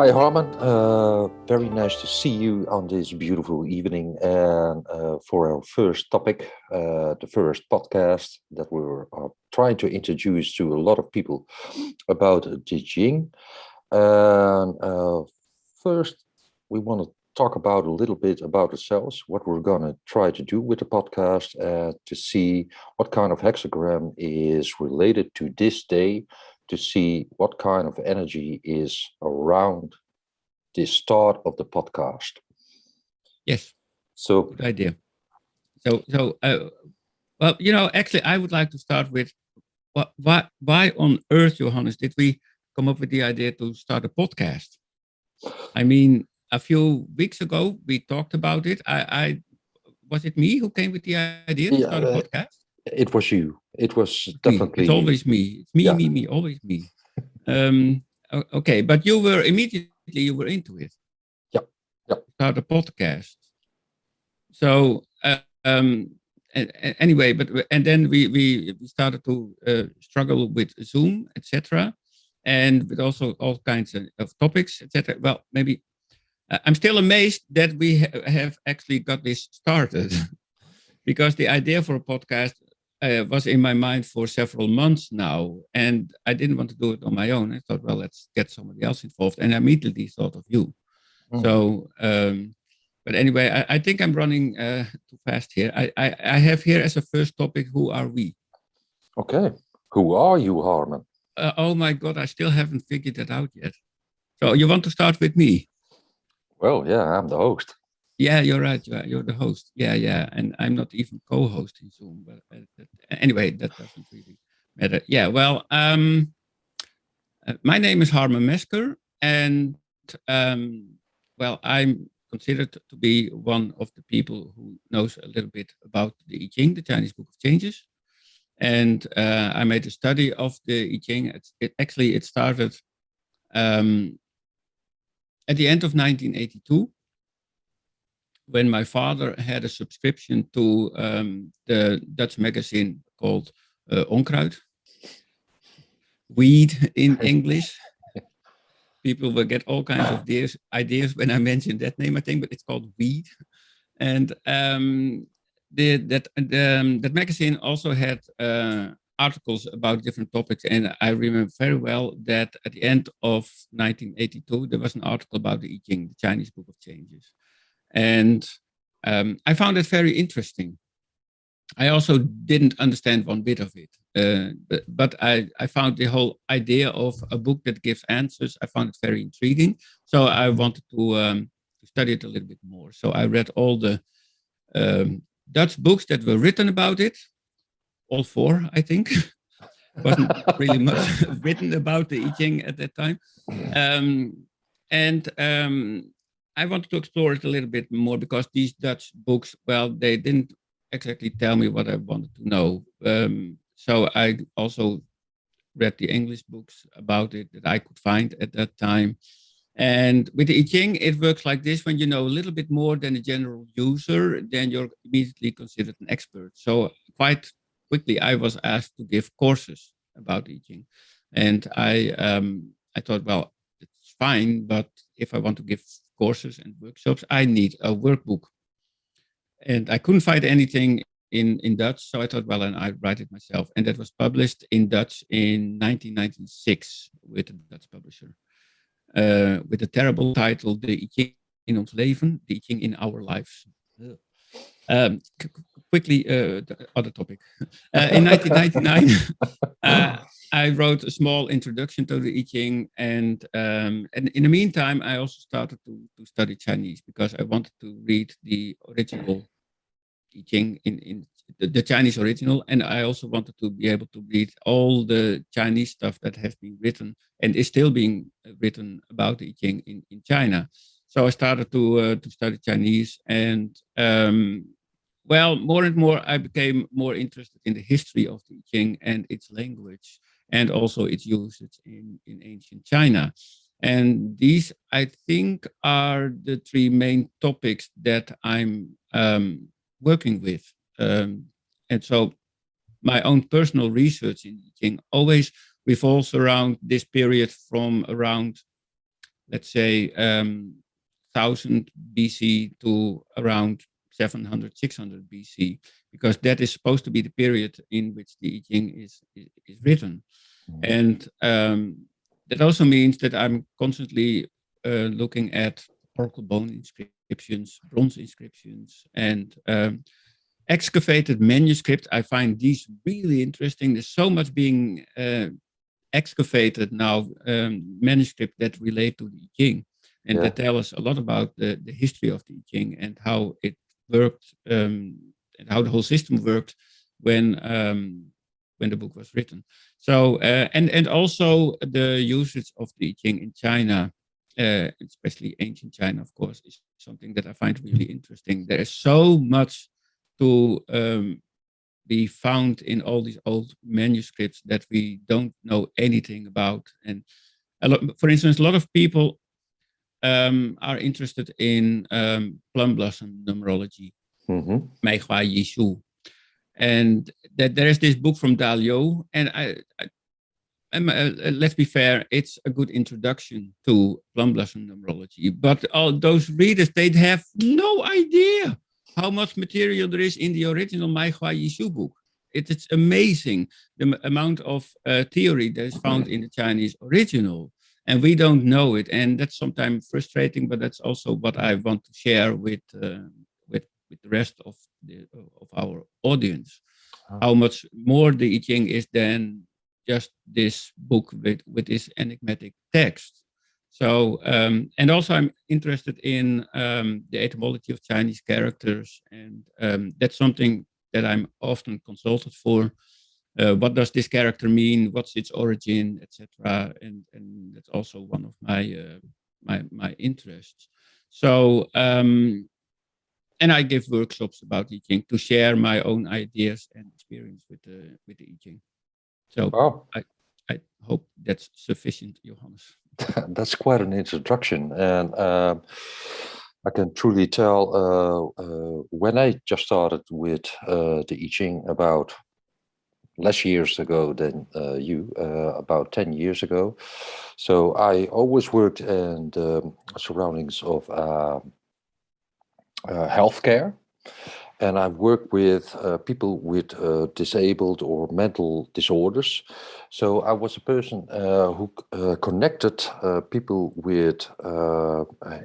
Hi, Harman. Very nice to see you on this beautiful evening. And for our first topic, the first podcast that we're trying to introduce to a lot of people about I Ching. And first, we want to talk about a little bit about ourselves, what we're going to try to do with the podcast, to see what kind of hexagram is related to this day, to see what kind of energy is around the start of the podcast. Yes, So, good idea. Well, actually, I would like to start with why on earth, Johannes, did we come up with the idea to start a podcast? I mean, a few weeks ago we talked about it. I was it me who came with the idea to yeah, start a podcast? it was you. It was Me. It's definitely you. always me. It's me, Yeah, me, me. Always me. Okay, but you were immediately you were into it. yeah, yeah. Start a podcast. So anyway, and then we started to struggle with Zoom, etc., and with also all kinds of topics, etc. Well, maybe I'm still amazed that we have actually got this started because the idea for a podcast was in my mind for several months now, and I didn't want to do it on my own. I thought, well, let's get somebody else involved, and I immediately thought of you. Mm. So, but anyway, I think I'm running too fast here. I have here as a first topic, who are we? Okay. Who are you, Harman? Oh my God, I still haven't figured that out yet. So you want to start with me? Well, yeah, I'm the host. Yeah, you're right. You're the host. Yeah, yeah. And I'm not even co-hosting Zoom. But anyway, that doesn't really matter. Yeah, well, my name is Harman Mesker. And well, I'm considered to be one of the people who knows a little bit about the I Ching, the Chinese Book of Changes. And I made a study of the I Ching. It started at the end of 1982 when my father had a subscription to the Dutch magazine called Onkruid, weed in English. People will get all kinds of ideas when I mention that name, I think, but it's called weed. And that magazine also had articles about different topics. And I remember very well that at the end of 1982, there was an article about the I Ching, the Chinese Book of Changes. And I found it very interesting. I also didn't understand one bit of it, but I found the whole idea of a book that gives answers. I found it very intriguing, so I wanted to study it a little bit more. So I read all the Dutch books that were written about it, all four, I think. Wasn't really much written about the I Ching at that time, and I wanted to explore it a little bit more because these Dutch books, well, they didn't exactly tell me what I wanted to know. So I also read the English books about it that I could find at that time. And with the I Ching, it works like this: when you know a little bit more than a general user, then you're immediately considered an expert. So quite quickly, I was asked to give courses about I Ching, and I thought, well, it's fine, but if I want to give courses and workshops, I need a workbook, and I couldn't find anything in Dutch. So I thought, well, and I write it myself, and that was published in Dutch in 1996 with a Dutch publisher with a terrible title, The I Ching in ons leven, The I Ching in our lives. Quickly, the other topic. In 1999, I wrote a small introduction to the I Ching, and in the meantime, I also started to study Chinese because I wanted to read the original I Ching in the Chinese original, and I also wanted to be able to read all the Chinese stuff that has been written and is still being written about the I Ching in China. So I started to study Chinese, and well, more and more I became more interested in the history of the I Ching and its language, and also its usage in ancient China. And these, I think, are the three main topics that I'm working with. And so my own personal research in I Ching always revolves around this period from around, let's say, 1000 BC to around 700, 600 BC, because that is supposed to be the period in which the I Ching is written. Mhm. And that also means that I'm constantly looking at oracle bone inscriptions, bronze inscriptions, and excavated manuscripts. I find these really interesting. There's so much being excavated now, manuscripts that relate to the I Ching, and Yeah. that tell us a lot about the history of the I Ching and how it worked, and how the whole system worked when the book was written. So and also the usage of the I Ching in China, especially ancient China, of course, is something that I find really interesting. There is so much to be found in all these old manuscripts that we don't know anything about. And for instance, a lot of people are interested in plum blossom numerology, Hmm. Mei Hua Yi Shu. And that there is this book from Dalio, and let's be fair, it's a good introduction to plum blossom numerology. But all those readers, they'd have no idea how much material there is in the original Mai Hua Yishu book. It's amazing the amount of theory that is found in the Chinese original, and we don't know it. And that's sometimes frustrating, but that's also what I want to share with the rest of our audience. How much more the I Ching is than just this book with this enigmatic text. So, and also I'm interested in the etymology of Chinese characters, and that's something that I'm often consulted for. What does this character mean? What's its origin, etc. And that's also one of my interests. So, and I give workshops about I Ching to share my own ideas and experience with the I Ching. So Wow. I hope that's sufficient, Johannes. That's quite an introduction, and I can truly tell when I just started with the I Ching about less years ago than you, about 10 years ago. So I always worked in the surroundings of healthcare. And I work with people with disabled or mental disorders. So I was a person who connected people with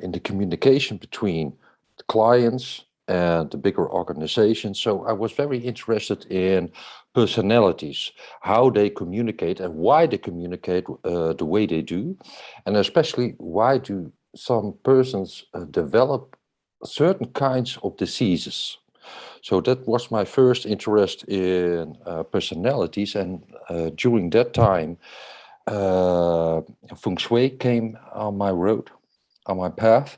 in the communication between the clients and the bigger organizations. So I was very interested in personalities, how they communicate and why they communicate the way they do, and especially why do some persons develop certain kinds of diseases. So that was my first interest in personalities, and during that time, feng shui came on my road, on my path,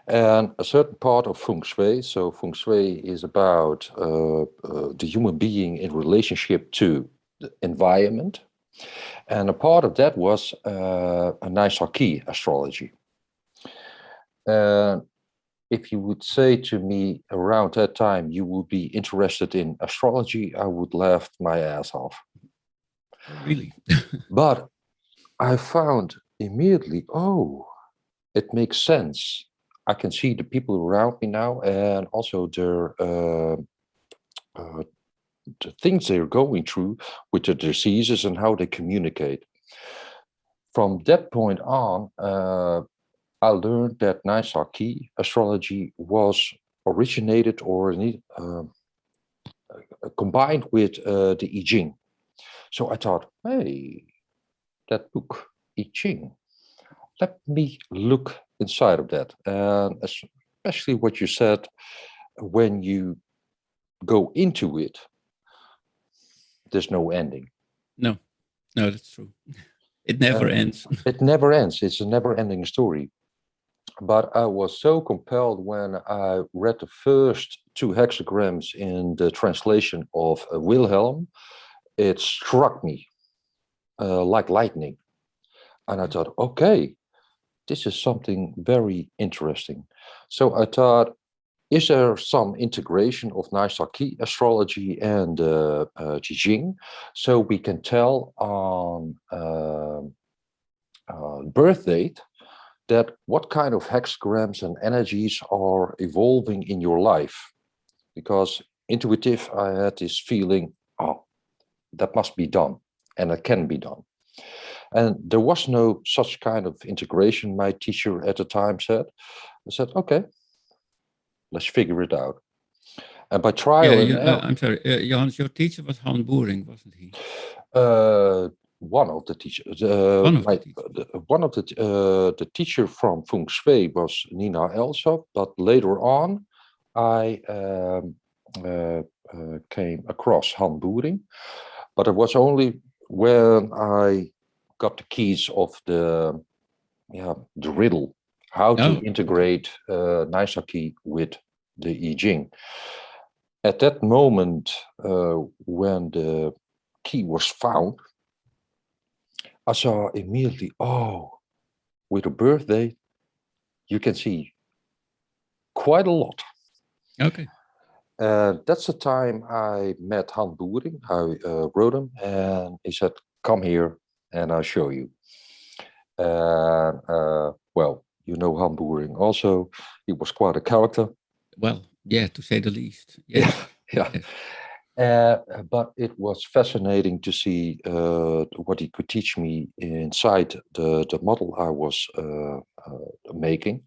and a certain part of feng shui. So feng shui is about the human being in relationship to the environment, and a part of that was a Naisaki astrology. And if you would say to me around that time you would be interested in astrology, I would laugh my ass off. Oh, really? But I found immediately, oh, it makes sense. I can see the people around me now, and also uh, the things they're going through with the diseases and how they communicate. From that point on, I learned that Naisaki astrology was originated or combined with the I Ching. So I thought, hey, that book, I Ching, let me look inside of that. And especially what you said, when you go into it, there's no ending. No, no, that's true. It never Uh, ends. it never ends. It's a never ending story. But I was so compelled when I read the first two hexagrams in the translation of Wilhelm. It struck me like lightning. And I thought, okay, this is something very interesting. So I thought, is there some integration of Naisaki astrology and I Ching, so we can tell on birth date that what kind of hexagrams and energies are evolving in your life. Because intuitive, I had this feeling, oh, that must be done, and it can be done. And there was no such kind of integration, my teacher at the time said. I said, okay, let's figure it out. And by Yeah, trial and error, I'm sorry, Johannes, your teacher was Han Boering, wasn't he? one of the teachers, One of the teachers. the teacher from Feng Shui was Nina Elsop, but later on, I came across Han Boering, but it was only when I got the keys of the riddle, how to Oh, integrate Naisaki with the I Ching. At that moment, when the key was found, I saw immediately, oh, with a birthday, you can see quite a lot. okay. That's the time I met Han Boering. I wrote him, and he said, come here and I'll show you. Well, you know Han Boering also. He was quite a character. Well, yeah, to say the least. Yes. Yeah. Yes. But it was fascinating to see what he could teach me inside the model I was making.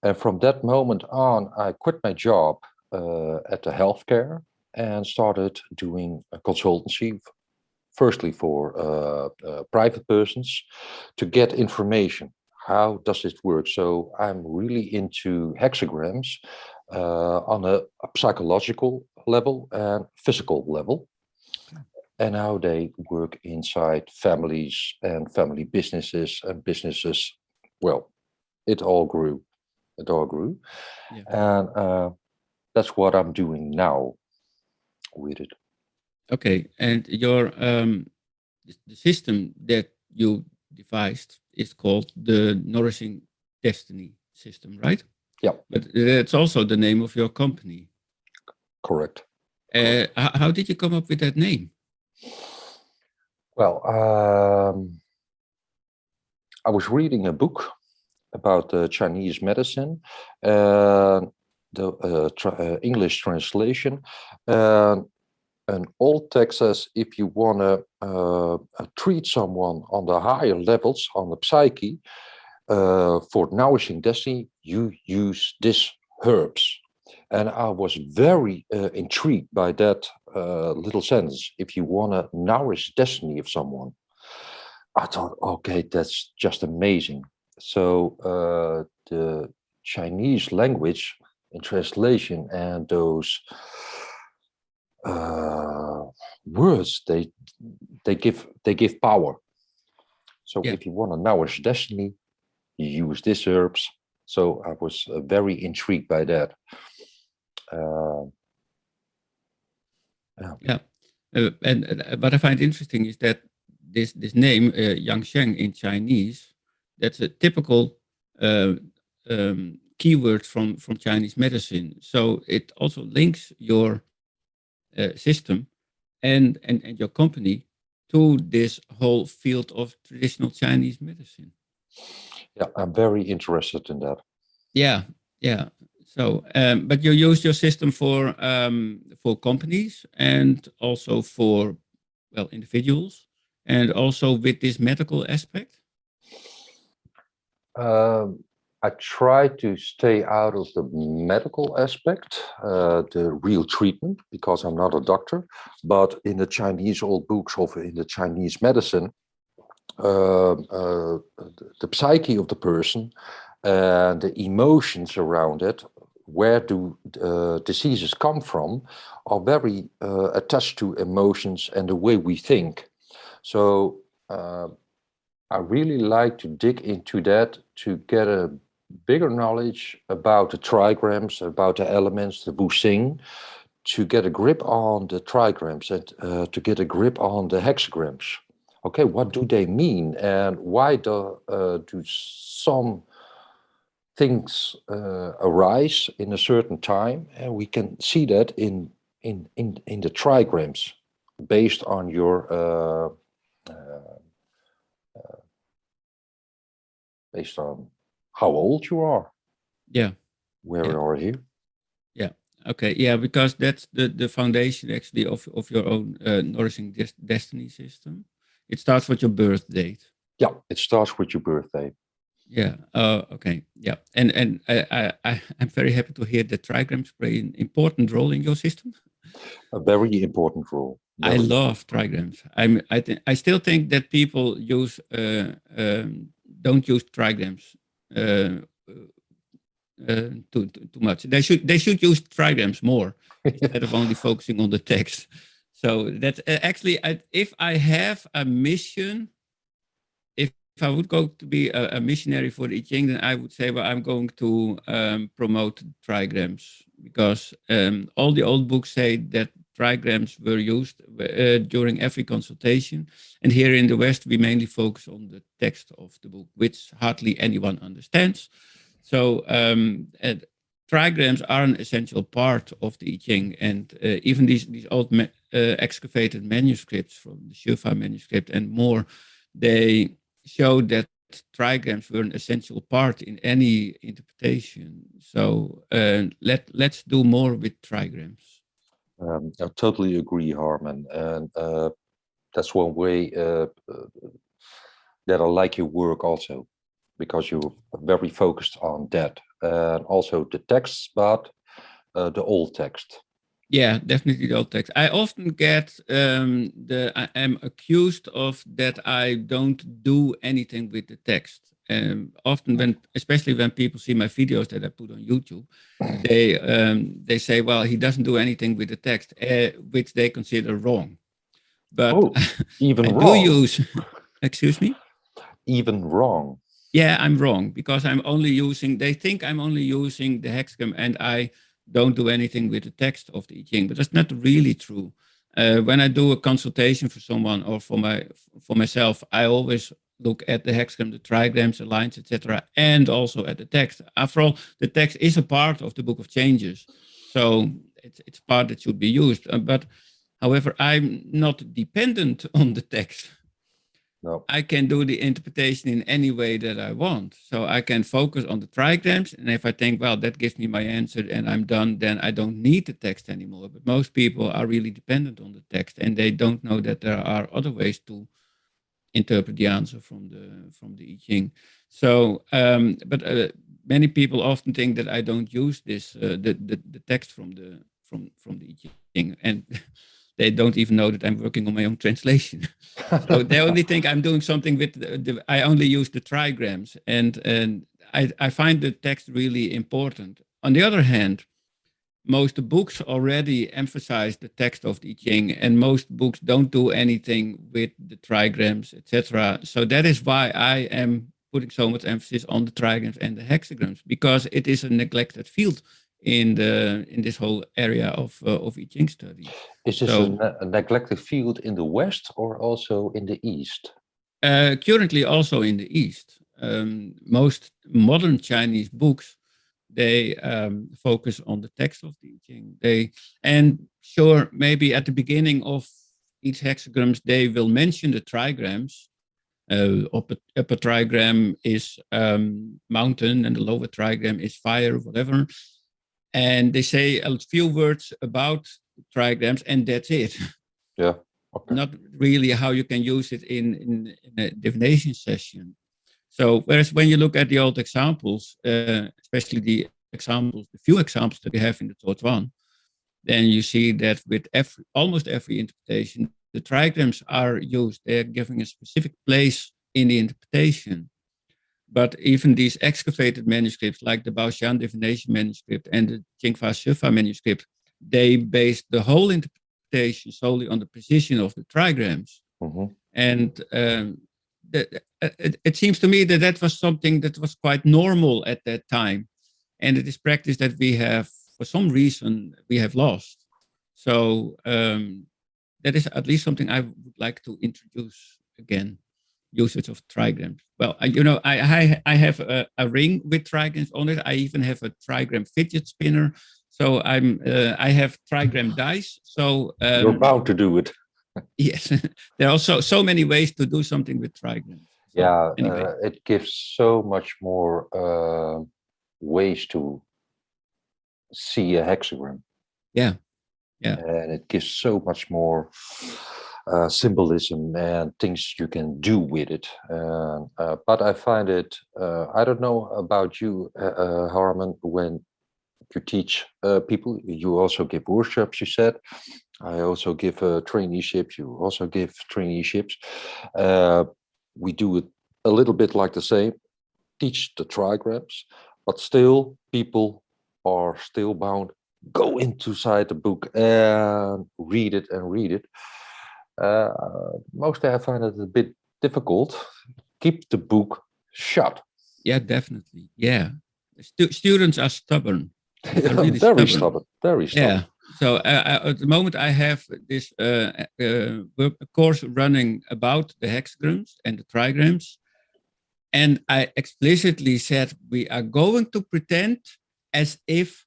And from that moment on, I quit my job at the healthcare and started doing a consultancy, firstly for private persons, to get information. How does it work? So I'm really into hexagrams on a psychological level and physical level, Okay. and how they work inside families and family businesses and businesses. Well, it all grew. It all grew. Yeah. And that's what I'm doing now with it. Okay. And your the system that you devised is called the Nourishing Destiny system, right? Yeah, But that's also the name of your company. correct. Correct. How did you come up with that name? Well, I was reading a book about Chinese medicine, the English translation. An old text says if you want to treat someone on the higher levels, on the psyche, for nourishing destiny, you use this herbs. And I was very intrigued by that little sentence. If you want to nourish destiny of someone, I thought, okay, that's just amazing. So the Chinese language in translation and those words, they give power. So Yeah. if you want to nourish destiny, you use these herbs. So I was very intrigued by that. Uh, yeah. Yeah. And what I find interesting is that this name Yangsheng in Chinese, that's a typical uh, keyword from Chinese medicine. So it also links your system and your company to this whole field of traditional Chinese medicine. Yeah, I'm very interested in that. Yeah, yeah. So, but you use your system for companies and also for well individuals, and also with this medical aspect. Um, I try to stay out of the medical aspect, the real treatment, because I'm not a doctor. But in the Chinese old books of in the Chinese medicine, the psyche of the person and the emotions around it, where do diseases come from, are very attached to emotions and the way we think. So I really like to dig into that to get a bigger knowledge about the trigrams, about the elements, the Wu-Xing, to get a grip on the trigrams and to get a grip on the hexagrams. Okay, what do they mean, and why do some things arise in a certain time? And we can see that in the trigrams based on your based on how old you are, Yeah, where yeah, you are here. yeah. Okay, yeah, because that's the foundation actually of your own nourishing destiny system. It starts with your birth date. Yeah, it starts with your birthday. Yeah. Okay. Yeah. And I'm very happy to hear that trigrams play an important role in your system. A very important role. I Very love important. trigrams. I still think that people use don't use trigrams uh, too much. They should use trigrams more instead of only focusing on the text. So that's actually, if I have a mission, if I would go to be a missionary for the I Ching, then I would say, well, I'm going to promote trigrams, because all the old books say that trigrams were used during every consultation. And here in the West, we mainly focus on the text of the book, which hardly anyone understands. So trigrams are an essential part of the I Ching, and even these old excavated manuscripts from the Shufa manuscript and more, they show that trigrams were an essential part in any interpretation. So let's do more with trigrams. I totally agree, Harman. And that's one way that I like your work also, because you're very focused on that. And also the text, but the old text. Yeah, definitely the old text. I often get I am accused of that I don't do anything with the text. Often especially when people see my videos that I put on YouTube, they say, well, he doesn't do anything with the text, which they consider wrong. But Oh, even I do wrong. use, excuse me. Even wrong. Yeah, I'm wrong, because I'm only using, they think I'm only using the hexagram and I don't do anything with the text of the I Ching, but that's not really true. When I do a consultation for someone or for myself, I always look at the hexagram, the trigrams, the lines, etc., and also at the text. After all, the text is a part of the Book of Changes, so it's part that should be used. But however, I'm not dependent on the text. No. I can do the interpretation in any way that I want. So I can focus on the trigrams. And if I think, well, that gives me my answer and I'm done, then I don't need the text anymore. But most people are really dependent on the text, and they don't know that there are other ways to interpret the answer from the I Ching. So, but many people often think that I don't use this the text from the I Ching, and they don't even know that I'm working on my own translation. So they only think I'm doing something with I only use the trigrams, and I find the text really important. On the other hand, most books already emphasize the text of the I Ching, and most books don't do anything with the trigrams, etc. So that is why I am putting so much emphasis on the trigrams and the hexagrams, because it is a neglected field in this whole area of I Ching studies. Is this So a neglected field in the West or also in the East? currently also in the East, most modern Chinese books, they focus on the text of the I Ching. And sure, maybe at the beginning of each hexagrams, they will mention the trigrams. Upper trigram is mountain, and the lower trigram is fire, whatever. And they say a few words about trigrams, and that's it. Yeah. Okay. Not really how you can use it in a divination session. So, whereas when you look at the old examples, especially the examples, the few examples that we have in the Tot One, then you see that with almost every interpretation, the trigrams are used. They're giving a specific place in the interpretation. But even these excavated manuscripts, like the Baoshan Divination manuscript and the Jingfa Shifa manuscript, they based the whole interpretation solely on the precision of the trigrams. Mm-hmm. And it seems to me that that was something that was quite normal at that time. And it is practice that we have, for some reason, we have lost. So that is at least something I would like to introduce again, usage of trigrams. Well, I have a ring with trigrams on it. I even have a trigram fidget spinner. So I have trigram dice. So You're bound to do it. yes, there are also so many ways to do something with trigrams. So Yeah, anyway, it gives so much more ways to see a hexagram, yeah, yeah, and it gives so much more symbolism and things you can do with it. But I find it, I don't know about you, Harman, when you teach people, you also give workshops, you said. I also give traineeships, you also give traineeships. Uh, we do it a little bit like the same, teach the trigrams, but still people are still bound. Go inside the book and read it. Uh, Mostly I find it a bit difficult. Keep the book shut. yeah, definitely. Yeah. Students are stubborn, are really Very stubborn. stubborn, very stubborn. Yeah. So at the moment, I have this course running about the hexagrams and the trigrams. And I explicitly said, we are going to pretend as if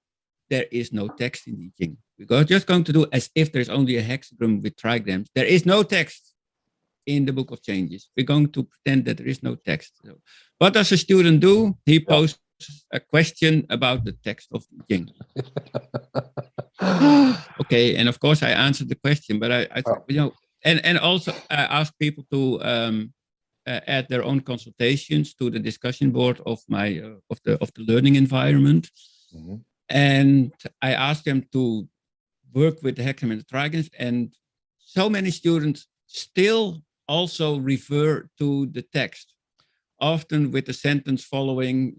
there is no text in I Ching. We're just going to do as if there's only a hexagram with trigrams. There is no text in the Book of Changes. We're going to pretend that there is no text. So what does a student do? He Yeah. posts a question about the text of I Ching. Okay, and of course I answered the question, but I Oh, and also I ask people to add their own consultations to the discussion board of my of the learning environment, mhm. and I asked them to work with the hexagram and the trigrams, and so many students still also refer to the text, often with the sentence following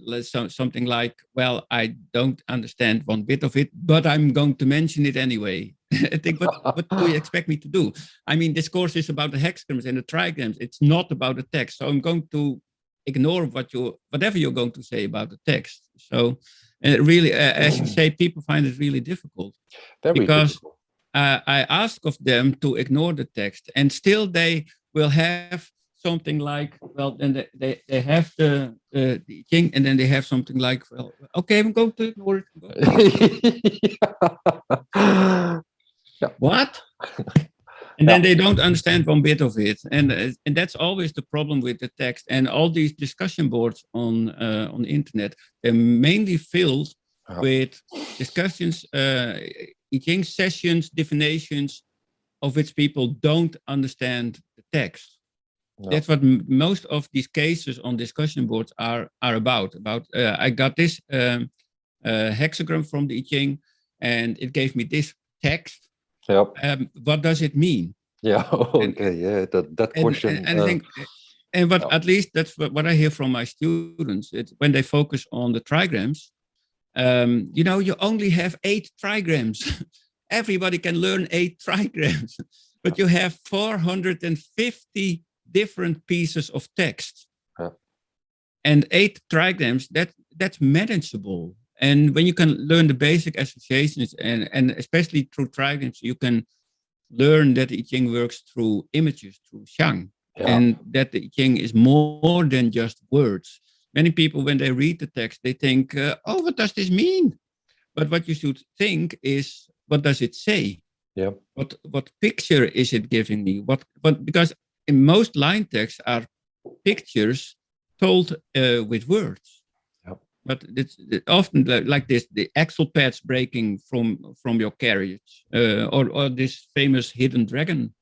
something like, well, I don't understand one bit of it, but I'm going to mention it anyway. I think, what do you expect me to do? I mean, this course is about the hexagrams and the trigrams. It's not about the text. So I'm going to ignore whatever you're going to say about the text. So really, as you say, people find it really difficult Very because difficult. I ask of them to ignore the text, and still they will have something like, well, then they have the thing, and then they have something like, well, okay, I'm going to ignore it. Yeah, What? And yeah, then they don't understand one bit of it, and that's always the problem with the text. And all these discussion boards on the internet, they're mainly filled yeah. with discussions, I Ching sessions, divinations, of which people don't understand the text. No. That's what most of these cases on discussion boards are about. I got this hexagram from the I Ching, and it gave me this text. Yep. What does it mean? Yeah. And Okay. Yeah. That question. and I think, and what at least that's what I hear from my students. It's when they focus on the trigrams. You only have 8 trigrams. Everybody can learn 8 trigrams, but you have 450 different pieces of text. Yeah. And 8 trigrams, that's manageable. And when you can learn the basic associations, and especially through trigrams, you can learn that the I Ching works through images, through Shang, Yeah. and that the I Ching is more than just words. Many people, when they read the text, they think, oh, what does this mean? But what you should think is, what does it say? Yeah. What picture is it giving me? What because in most line texts are pictures told with words. Yeah. But it's often like this: the axle pads breaking from your carriage, or this famous hidden dragon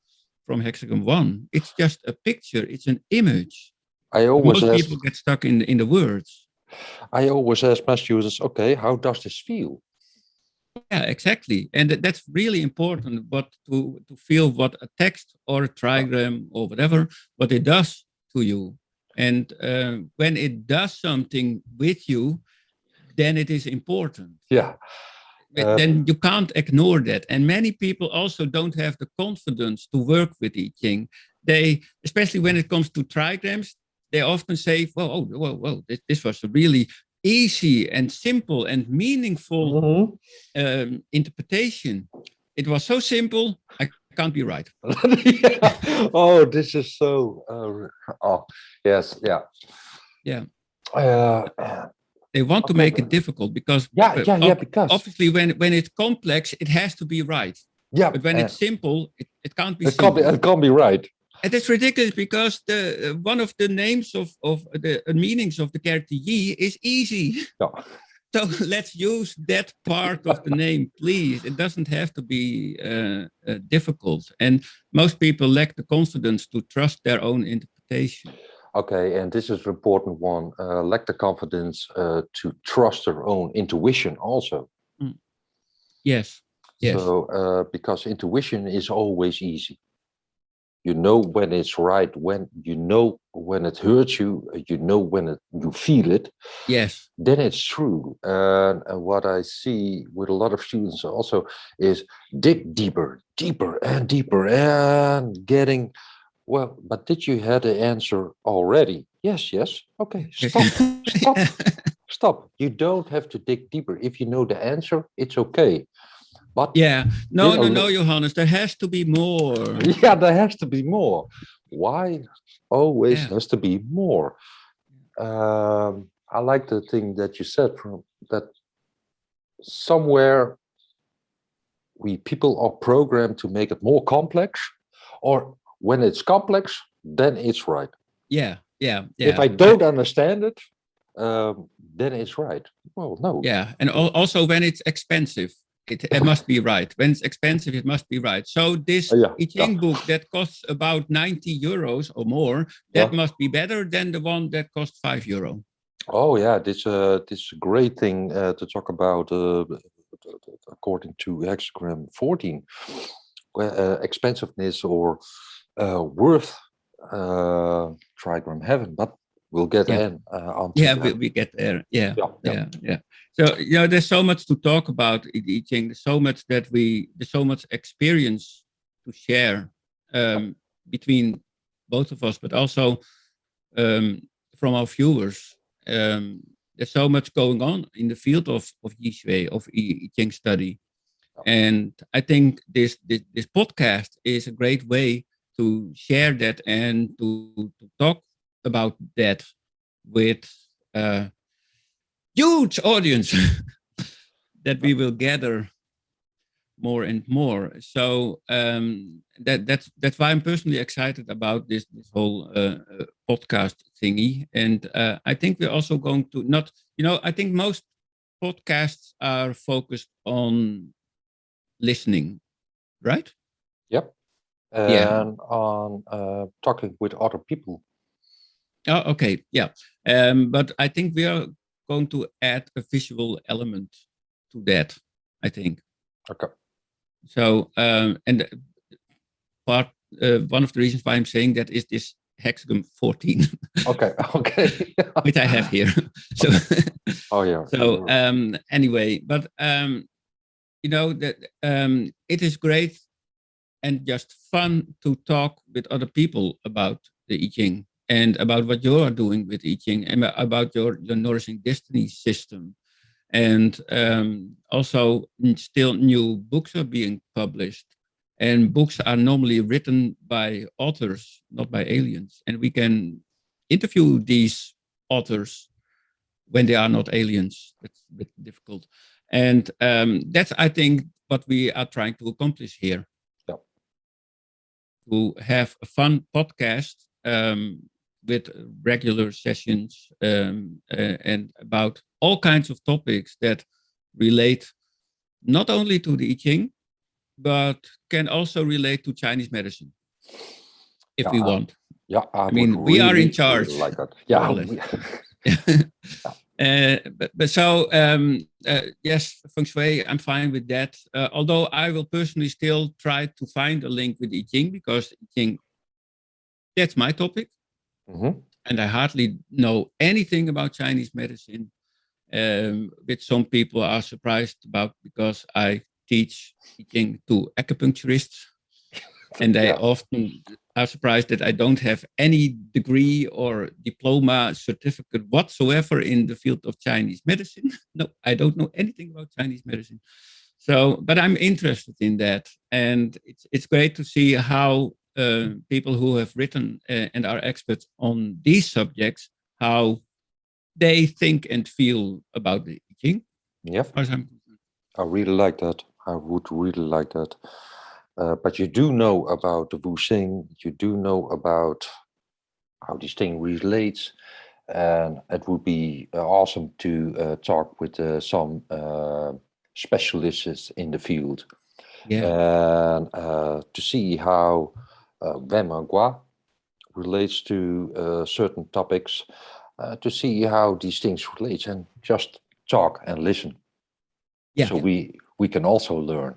from Hexagon 1. It's just a picture. It's an image. I But always most ask. people get stuck in the words. I always ask my students. Okay, how does this feel? Yeah, exactly. And that's really important, but to feel what a text or a trigram or whatever, what it does to you. And when it does something with you, then it is important. Yeah. Then you can't ignore that. And many people also don't have the confidence to work with I Ching. They, especially when it comes to trigrams, they often say, well, this was a really easy and simple and meaningful interpretation. It was so simple, I can't be right. Yeah. Oh, this is so. Oh, yes. Yeah. Yeah. Uh, They want to okay. make it difficult because Yeah. Because obviously when it's complex, it has to be right. yeah, But when it's simple, it can't be it can't be. simple. It can't be right. it is ridiculous because the one of the names of the meanings of the character Yi is easy. Yeah. So let's use that part of the name, please. It doesn't have to be difficult. And most people lack the confidence to trust their own interpretation. Okay, and this is an important one. Lack the confidence to trust their own intuition also. Mm. Yes. Yes. So, because intuition is always easy. You know when it's right, when you know when it hurts you, you know when you feel it, Yes. then it's true. And what I see with a lot of students also is dig deeper, deeper and deeper and getting, well, but did you have the answer already? Yes, yes. Okay, Yes. stop, stop, stop. You don't have to dig deeper. If you know the answer, it's okay. But Yeah. did No, a no, no, Johannes. There has to be more. yeah, there has to be more. Why? Always Yeah. has to be more. I like the thing that you said from that somewhere we people are programmed to make it more complex, or when it's complex, then it's right. Yeah. Yeah. If Yeah. I don't understand it, then it's right. Well, no. Yeah. And also when it's expensive, it must be right. When it's expensive, it must be right. So this Yeah, I yeah, Ching book that costs about 90 euros or more, that yeah. must be better than the one that costs €5. Oh, yeah. This great thing to talk about according to hexagram 14, where expensiveness or worth trigram heaven. But we'll get Yeah. in onto Yeah, that. we get there. Yeah, Yeah, yeah. yeah, yeah. So there's so much to talk about in I Ching. There's so much there's so much experience to share between both of us, but also um, from our viewers. There's so much going on in the field of Yi Shui, of I Ching study, and I think this podcast is a great way to share that and to talk about that with a huge audience that we will gather more and more. So that's why I'm personally excited about this whole podcast thingy. And I think we're also going to not, I think most podcasts are focused on listening, right? Yep. Yeah. And on talking with other people. Oh, okay. Yeah. But I think we are going to add a visual element to that, I think. Okay. So, and part one of the reasons why I'm saying that is this hexagram 14, Okay. Okay. which I have here. So, Oh, yeah. so anyway, but that it is great and just fun to talk with other people about the I Ching and about what you are doing with I Ching and about your nourishing destiny system. And also, still new books are being published. And books are normally written by authors, not by aliens. And we can interview these authors when they are not aliens. That's a bit difficult. And that's, I think, what we are trying to accomplish here. Yeah. To have a fun podcast with regular sessions and about all kinds of topics that relate not only to the I Ching, but can also relate to Chinese medicine if Yeah. we want. Yeah. I I would mean, we are in really charge, like that. more Yeah. or less. But so yes, feng shui, I'm fine with that. Although I will personally still try to find a link with I Ching because I Ching, that's my topic. Mm-hmm. And I hardly know anything about Chinese medicine, which some people are surprised about because I teach I Ching to acupuncturists. And they often are surprised that I don't have any degree or diploma certificate whatsoever in the field of Chinese medicine. No, I don't know anything about Chinese medicine. So, but I'm interested in that. And it's great to see how people who have written and are experts on these subjects, how they think and feel about the I Ching. Yeah. As far as I'm concerned. I really like that. I would really like that. but you do know about the Wu Xing, you do know about how this thing relates, and it would be awesome to talk with some specialists in the field, Yeah. and to see how Wen Gua relates to certain topics, to see how these things relate, and just talk and listen. Yeah. So we can also learn.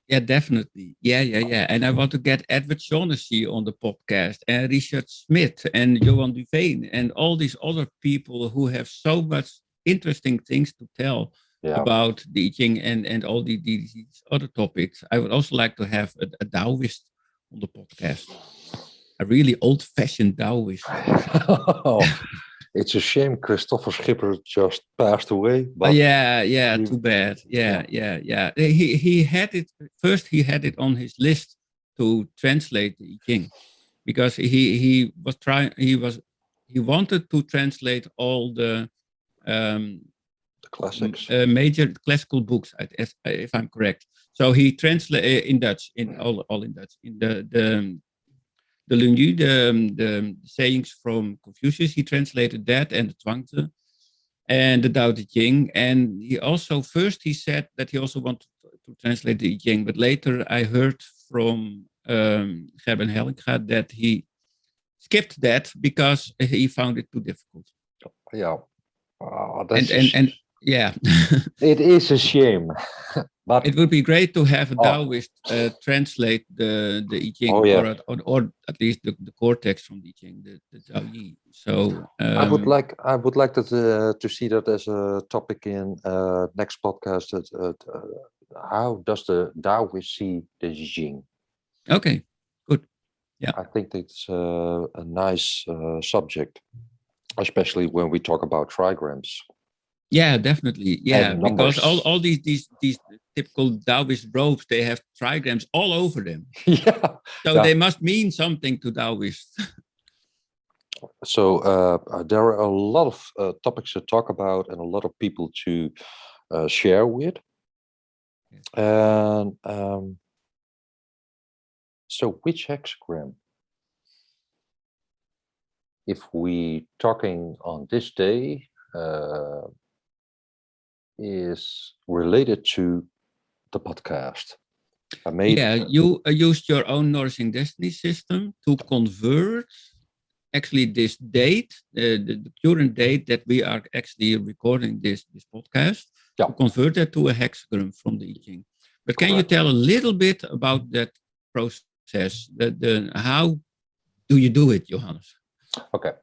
Yeah, definitely. Yeah. And I want to get Edward Shaughnessy on the podcast, and Richard Smith, and Johan Duvain, and all these other people who have so much interesting things to tell Yeah. about the I Ching and all these other topics. I would also like to have a Taoist on the podcast, a really old-fashioned Taoist. Oh, it's a shame Christopher Schipper just passed away. But yeah, too bad. Yeah. He had it first. He had it on his list to translate the I Ching, because he was trying. He wanted to translate all the classics. major classical books, if I'm correct. So he translated in Dutch, in all in Dutch. In the Lunyu, the sayings from Confucius, he translated that, and the Zhuangzi, and the Tao Te Ching. And he also, first he said that he also wanted to translate the I Ching, but later I heard from Gerben Hellinga that he skipped that because he found it too difficult. Yeah, And yeah, it is a shame. But it would be great to have a Taoist translate the I Ching, or at least the core text from the I Ching, the Tao Yi. So I would like to see that as a topic in next podcast. How does the Taoist see the I Ching? Okay, good. Yeah, I think that's a nice subject, especially when we talk about trigrams. Yeah, definitely. Yeah, because numbers. all these typical Taoist ropes, they have trigrams all over them. Yeah. So they must mean something to Taoists. So there are a lot of topics to talk about and a lot of people to share with. And so which hexagram, if we talking on this day, is related to the podcast? You used your own nourishing destiny system to convert actually this date, the current date that we are actually recording this podcast, to convert that to a hexagram from the I Ching. But can you tell a little bit about that process? How do you do it, Johannes? Okay.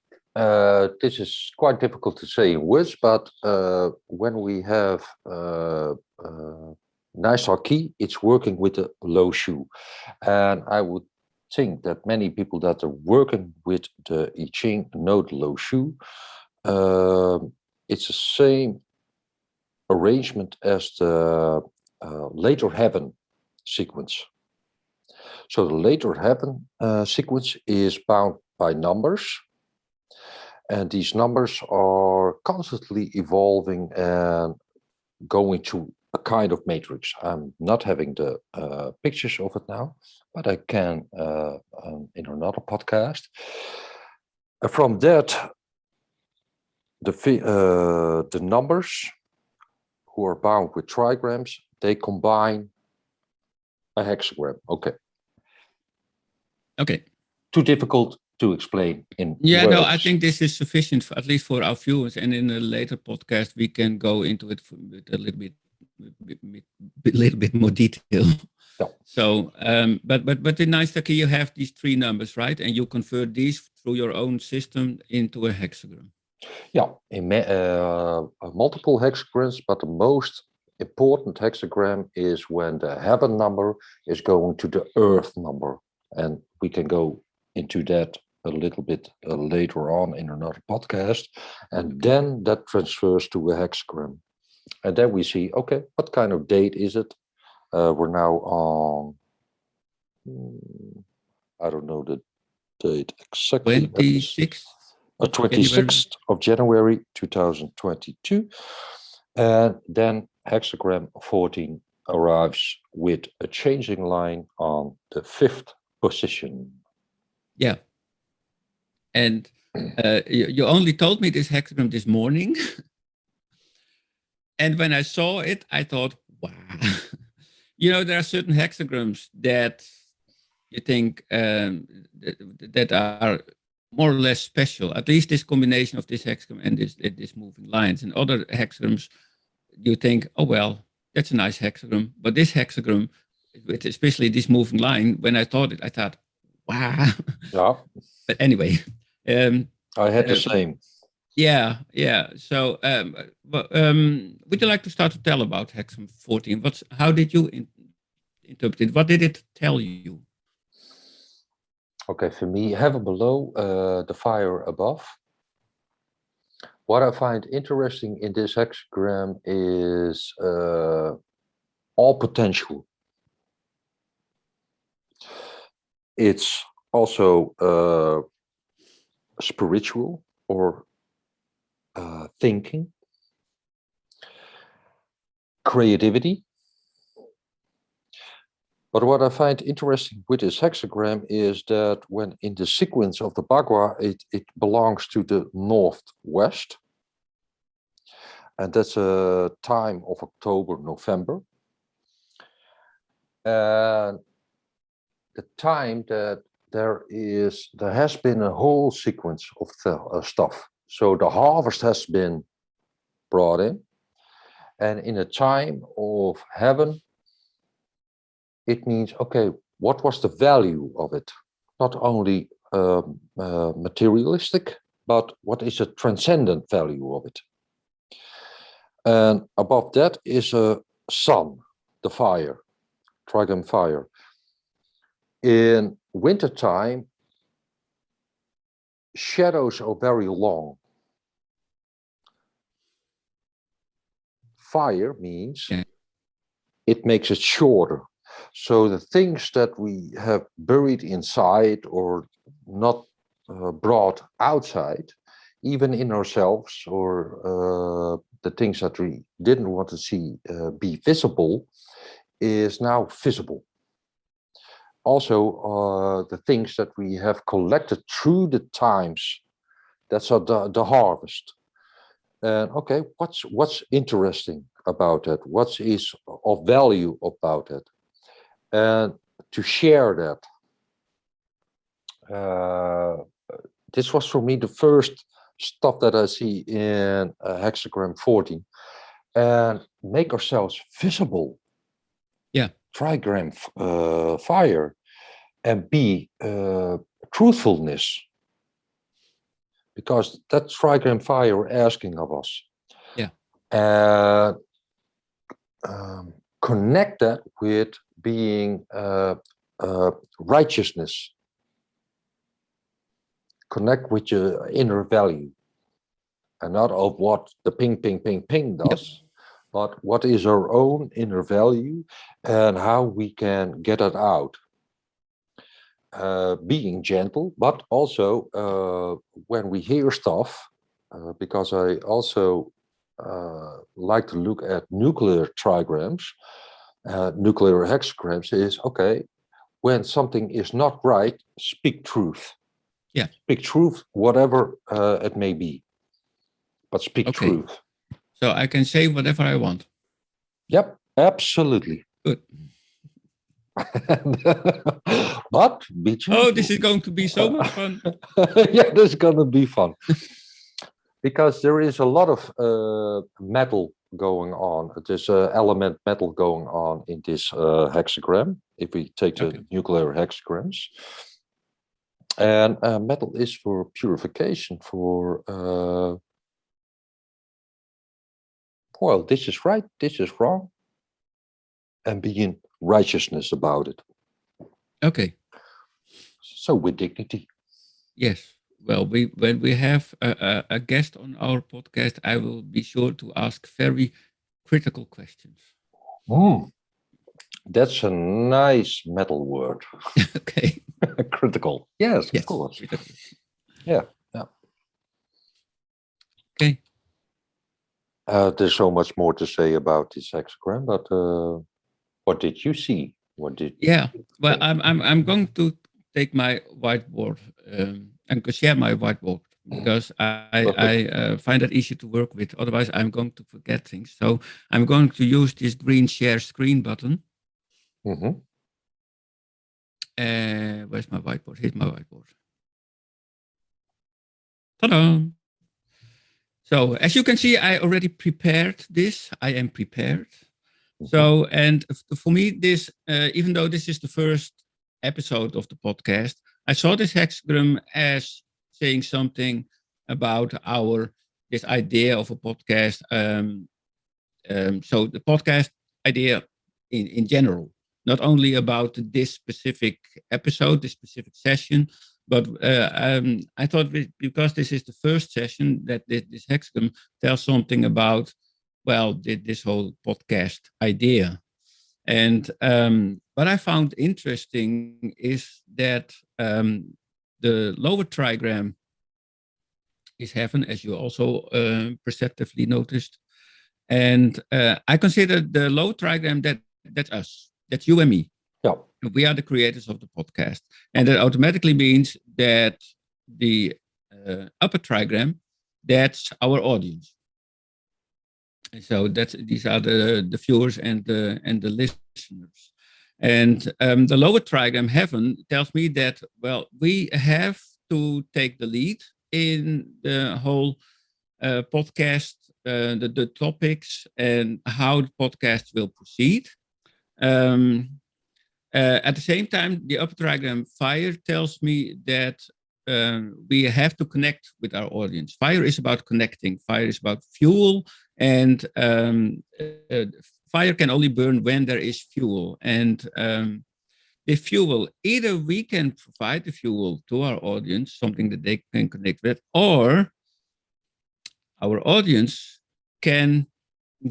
This is quite difficult to say in words, but when we have nice key, it's working with a low shoe. And I would think that many people that are working with the I Ching know the low shoe. It's the same arrangement as the later heaven sequence. So the later heaven sequence is bound by numbers. And these numbers are constantly evolving and going to a kind of matrix. I'm not having the pictures of it now, but I can in another podcast. From that, the numbers who are bound with trigrams, they combine a hexagram. Okay. Too difficult to explain in words. No, I think this is sufficient, at least for our viewers. And in a later podcast, we can go into it with a little bit more detail. Yeah. So, but in Nijstaki, you have these three numbers, right? And you convert these through your own system into a hexagram. Yeah, in multiple hexagrams, but the most important hexagram is when the heaven number is going to the earth number. And we can go into that a little bit later on in another podcast. And then that transfers to a hexagram. And then we see, okay, what kind of date is it? We're now on, I don't know the date exactly. 26th. 26th of January 2022. And then hexagram 14 arrives with a changing line on the 5th position. Yeah. And you only told me this hexagram this morning. And when I saw it, I thought, wow. There are certain hexagrams that you think that are more or less special. At least this combination of this hexagram and this moving lines. And other hexagrams, you think, oh, well, that's a nice hexagram. But this hexagram, with especially this moving line, when I thought it, I thought, wow. Yeah. But anyway. I had the same. Yeah. So, would you like to start to tell about hexagram 14? How did you interpret it? What did it tell you? Okay, for me, heaven below, the fire above. What I find interesting in this hexagram is all potential. It's also spiritual or thinking, creativity. But what I find interesting with this hexagram is that when in the sequence of the Bagua, it belongs to the northwest. And that's a time of October, November. And the time that there has been a whole sequence of stuff. So the harvest has been brought in. And in a time of heaven, it means, okay, what was the value of it? Not only materialistic, but what is a transcendent value of it? And above that is a sun, the fire, trigram fire. In wintertime, shadows are very long. Fire means it makes it shorter. So the things that we have buried inside or not brought outside, even in ourselves, or the things that we didn't want to see be visible, is now visible. Also, the things that we have collected through the times, that's the harvest. And okay, what's interesting about it? What is of value about it? And to share that, this was for me the first stuff that I see in hexagram 14, and make ourselves visible. Yeah. Trigram fire, and be truthfulness, because that's trigram fire asking of us. Yeah. And connect that with being righteousness. Connect with your inner value, and not of what the ping, ping, ping, ping does, but what is our own inner value and how we can get it out. Being gentle, but also when we hear stuff, because I also like to look at nuclear trigrams, nuclear hexagrams, is okay, when something is not right, speak truth. Yeah. Speak truth, whatever it may be, but speak truth. So I can say whatever I want. Yep, absolutely. Good. But be gentle. Oh, this is going to be so much fun. Yeah, this is going to be fun. Because there is a lot of metal going on. There's element metal going on in this hexagram, if we take the nuclear hexagrams. And metal is for purification, for, well, this is right, this is wrong, and being righteousness about it. Okay. So with dignity. Yes. Well, when we have a guest on our podcast, I will be sure to ask very critical questions. That's a nice metal word. Okay. Critical. Yes, of course. Critical. Yeah. Okay. There's so much more to say about this hexagram, but What did you see? What did Yeah. you Well, think? I'm going to take my whiteboard and share my whiteboard because I Perfect. find that easy to work with. Otherwise, I'm going to forget things. So I'm going to use this green share screen button. Hmm. Where's my whiteboard? Here's my whiteboard. Ta-da! So as you can see, I already prepared this. I am prepared. Hmm. So, and for me, this, even though this is the first episode of the podcast, I saw this hexagram as saying something about this idea of a podcast. So the podcast idea in general, not only about this specific episode, this specific session, but I thought because this is the first session that this hexagram tells something about, well, this whole podcast idea. And what I found interesting is that the lower trigram is heaven, as you also perceptively noticed. And I consider the low trigram that's us, that's you and me. Yeah, We are the creators of the podcast. And that automatically means that the upper trigram, that's our audience. And so these are the viewers and the listeners. And the lower trigram, heaven, tells me that, well, we have to take the lead in the whole podcast, the topics, and how the podcast will proceed. Um, at the same time, the upper trigram fire tells me that we have to connect with our audience. Fire is about connecting. Fire is about fuel, and fire can only burn when there is fuel. And the fuel, either we can provide the fuel to our audience, something that they can connect with, or our audience can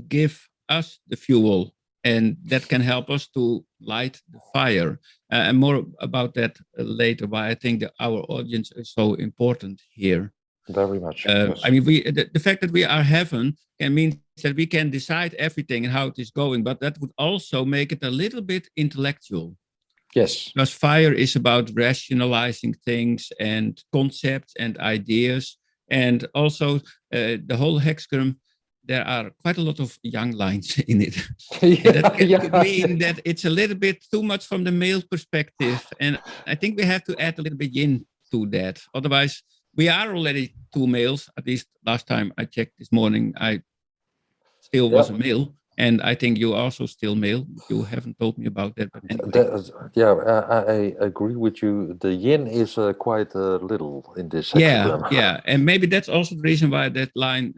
give us the fuel, and that can help us to light the fire. And more about that later, why I think that our audience is so important here. very much. I Yes. mean, the fact that we are heaven can mean that we can decide everything and how it is going, but that would also make it a little bit intellectual. Yes. Because fire is about rationalizing things and concepts and ideas. And also, the whole hexagram, there are quite a lot of young lines in it. And that Yeah, could yeah, mean that it's a little bit too much from the male perspective. And I think we have to add a little bit yin to that. Otherwise, we are already two males. At least last time I checked this morning, I still yeah. was a male. And I think you also still male. You haven't told me about that, but anyway. Yeah, I agree with you. The yin is quite little in this Yeah, hexagram. yeah, and maybe that's also the reason why that line,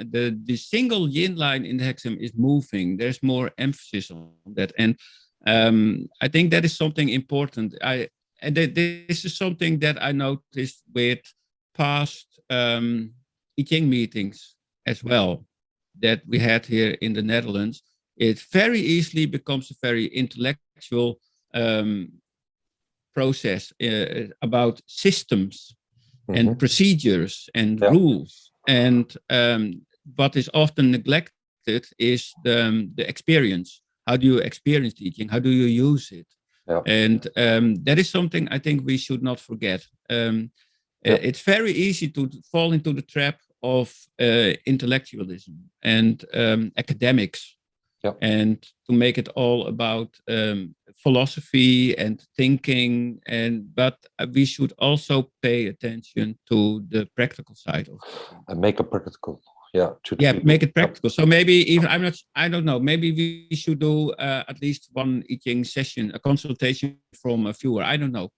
the single yin line in the hexagram is moving. There's more emphasis on that, and I think that is something important. This is something that I noticed with past I Ching meetings as well that we had here in the Netherlands. It very easily becomes a very intellectual process about systems and Hmm. procedures and Yeah, rules. And what is often neglected is the experience. How do you experience teaching? How do you use it? yeah, And that is something I think we should not forget. yeah, It's very easy to fall into the trap of intellectualism and academics, yeah. and to make it all about philosophy and thinking. And but we should also pay attention to the practical side of teaching. And make a practical, yeah, to the Yeah, make people. it Yep. practical. So maybe even I don't know, maybe we should do at least one I Ching session, a consultation from a viewer. I don't know,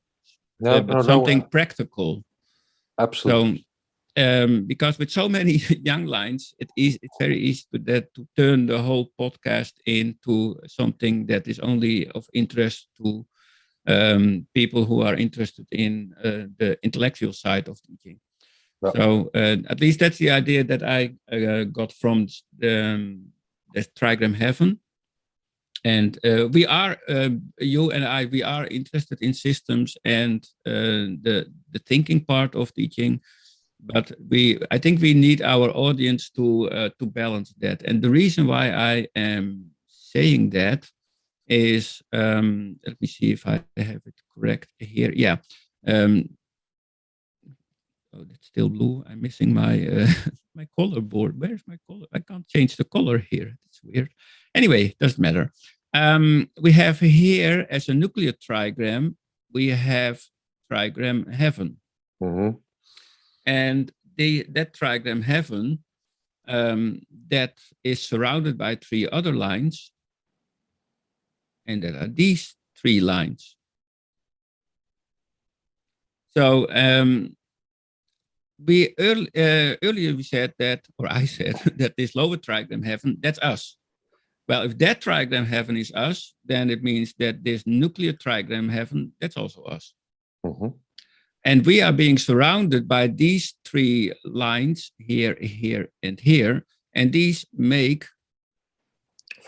No, but no, no, something practical. So absolutely. because with so many young lines, it's very easy to turn the whole podcast into something that is only of interest to people who are interested in the intellectual side of teaching. Yeah. So at least that's the idea that I got from the trigram heaven. And we are, you and I, we are interested in systems and the thinking part of teaching, but I think we need our audience to balance that. And the reason why I am saying that is, let me see if I have it correct here. Yeah. Um, oh, it's still blue. I'm missing my my color board. Where's my color? I can't change the color here. That's weird. Anyway, doesn't matter. We have here as a nuclear trigram, we have trigram heaven. Mm-hmm. And that trigram heaven, that is surrounded by three other lines. And there are these three lines. So earlier we said that, or I said that this lower trigram heaven, that's us. Well, if that trigram heaven is us, then it means that this nuclear trigram heaven, that's also us. Mm-hmm. And we are being surrounded by these three lines here, here, and here. And these make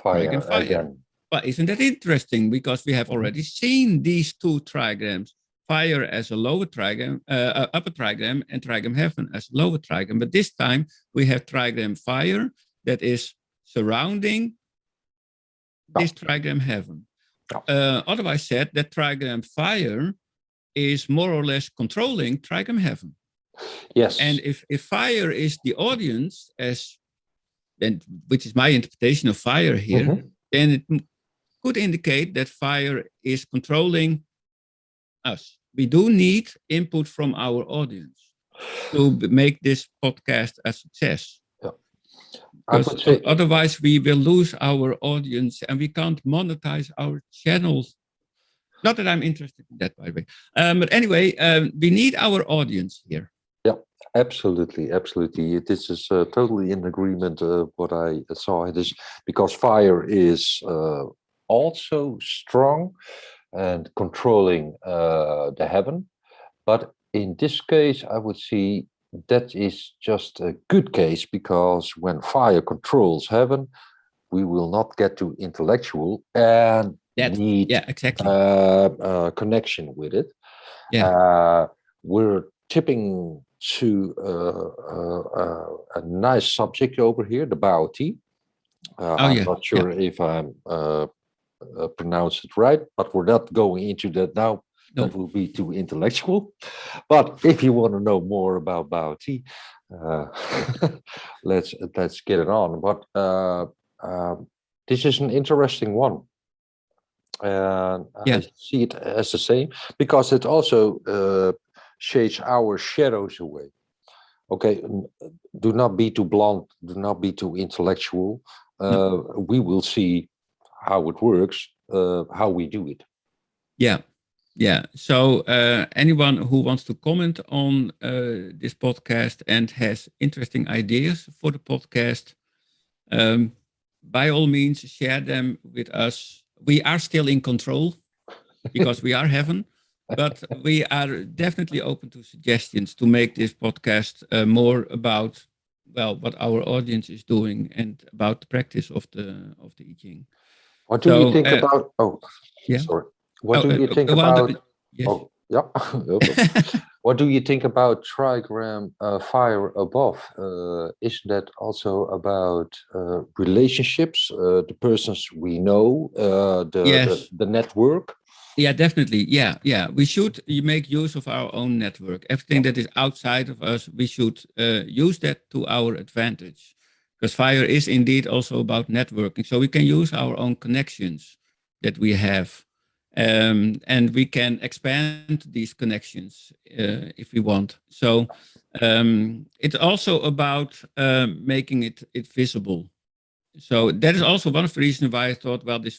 trigram fire. Again. But isn't that interesting? Because we have already seen these two trigrams, fire as a lower trigram, upper trigram, and trigram heaven as lower trigram. But this time we have trigram fire that is surrounding this trigram heaven. Otherwise said, that trigram fire is more or less controlling trigram heaven. Yes. And if fire is the audience, which is my interpretation of fire here, then it could indicate that fire is controlling us. We do need input from our audience to make this podcast a success. Yeah. Because otherwise we will lose our audience and we can't monetize our channels. Not that I'm interested in that, by the way. But anyway, we need our audience here. Yeah, absolutely, absolutely. This is totally in agreement. What I saw it is because fire is also strong and controlling the heaven, but in this case, I would see that is just a good case because when fire controls heaven, we will not get to intellectual and need exactly. connection with it. Yeah. We're tipping to a nice subject over here, the Bao Ti. I'm not sure if I'm pronounced it right, but we're not going into that now. No. That will be too intellectual. But if you want to know more about Bao Ti, let's get it on. But this is an interesting one. And I see it as the same because it also shades our shadows away. Okay, do not be too blunt, do not be too intellectual. We will see how it works, how we do it. Yeah. So anyone who wants to comment on this podcast and has interesting ideas for the podcast, by all means, share them with us. We are still in control because we are heaven, but we are definitely open to suggestions to make this podcast more about, well, what our audience is doing and about the practice of the I Ching. What do you think about? Oh, yeah. Sorry. What do you think about? Yes. Oh, yeah. What do you think about trigram fire above? Isn't that also about relationships, the persons we know, the network? Yeah, definitely. Yeah. We should make use of our own network. Everything that is outside of us, we should use that to our advantage. Because fire is indeed also about networking. So we can use our own connections that we have. And we can expand these connections if we want. So it's also about making it visible. So that is also one of the reasons why I thought, well, this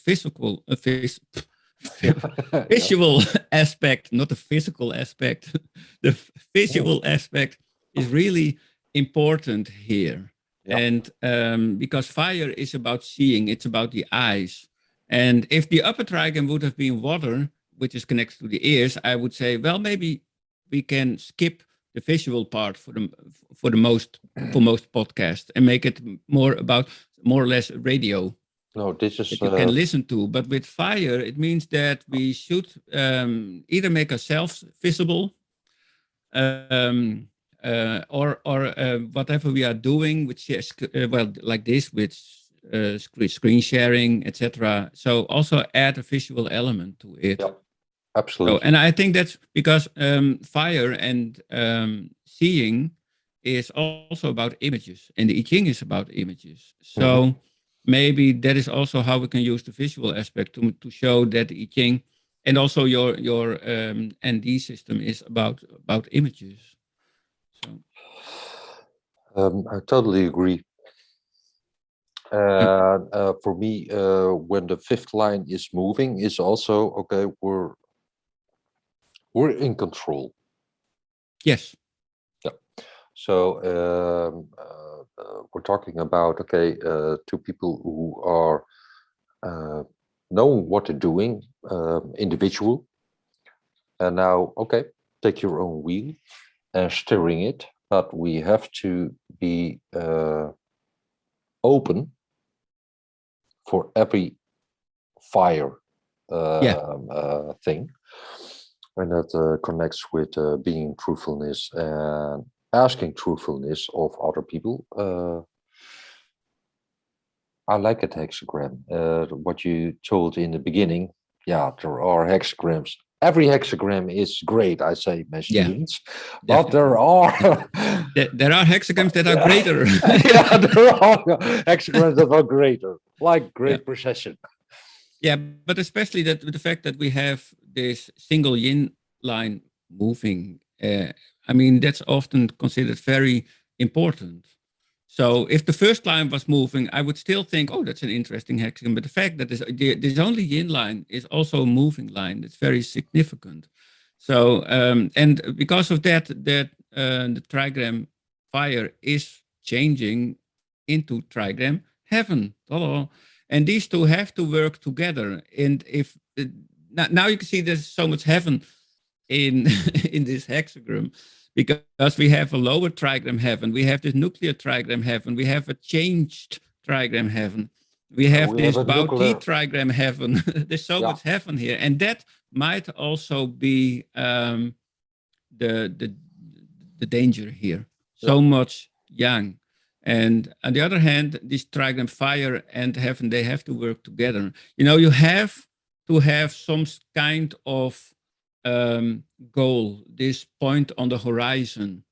visual aspect, not the physical aspect, the visual aspect is really important here. And because fire is about seeing, it's about the eyes. And if the upper trigram would have been water, which is connected to the ears, I would say, well, maybe we can skip the visual part for most podcasts and make it more or less radio. No, this is that you can listen to. But with fire, it means that we should either make ourselves visible, or whatever we are doing, which is like this, with screen sharing, etc. So also add a visual element to it. Yeah, So, absolutely. and I think that's because fire and seeing is also about images, and the I Ching is about images. Mhm. So maybe that is also how we can use the visual aspect to show that the I Ching and also your ND system is about images. So I totally agree. uh, For me, when the fifth line is moving, is also okay. We're in control. yes, Yeah. So we're talking about okay, two people who are uh, knowing what they're doing, individual, and now okay, take your own wheel and steering it. But we have to be open for every fire yeah, thing, and that connects with being truthfulness and asking truthfulness of other people. I like a hexagram. What you told in the beginning, yeah, there are hexagrams. Every hexagram is great, I say, my yeah, students, but there definitely. are There are hexagrams that are yeah, greater. yeah, there are hexagrams that are greater, like Yeah. great procession. Yeah, but especially that with the fact that we have this single yin line moving, I mean, that's often considered very important. So if the first line was moving, I would still think, oh, that's an interesting hexagon. But the fact that this only yin line is also a moving line, that's very significant. So, and because of that, the trigram fire is changing into trigram heaven. Hello. And these two have to work together. And if now you can see there's so much heaven in in this hexagram because we have a lower trigram heaven, we have this nuclear trigram heaven, we have a changed trigram heaven, we have We have this a Baoji nuclear, trigram heaven. There's so yeah, much heaven here, and that might also be the the the danger here. yeah. So much yang. And on the other hand, this trigram fire and heaven, they have to work together. You know, you have to have some kind of goal, this point on the horizon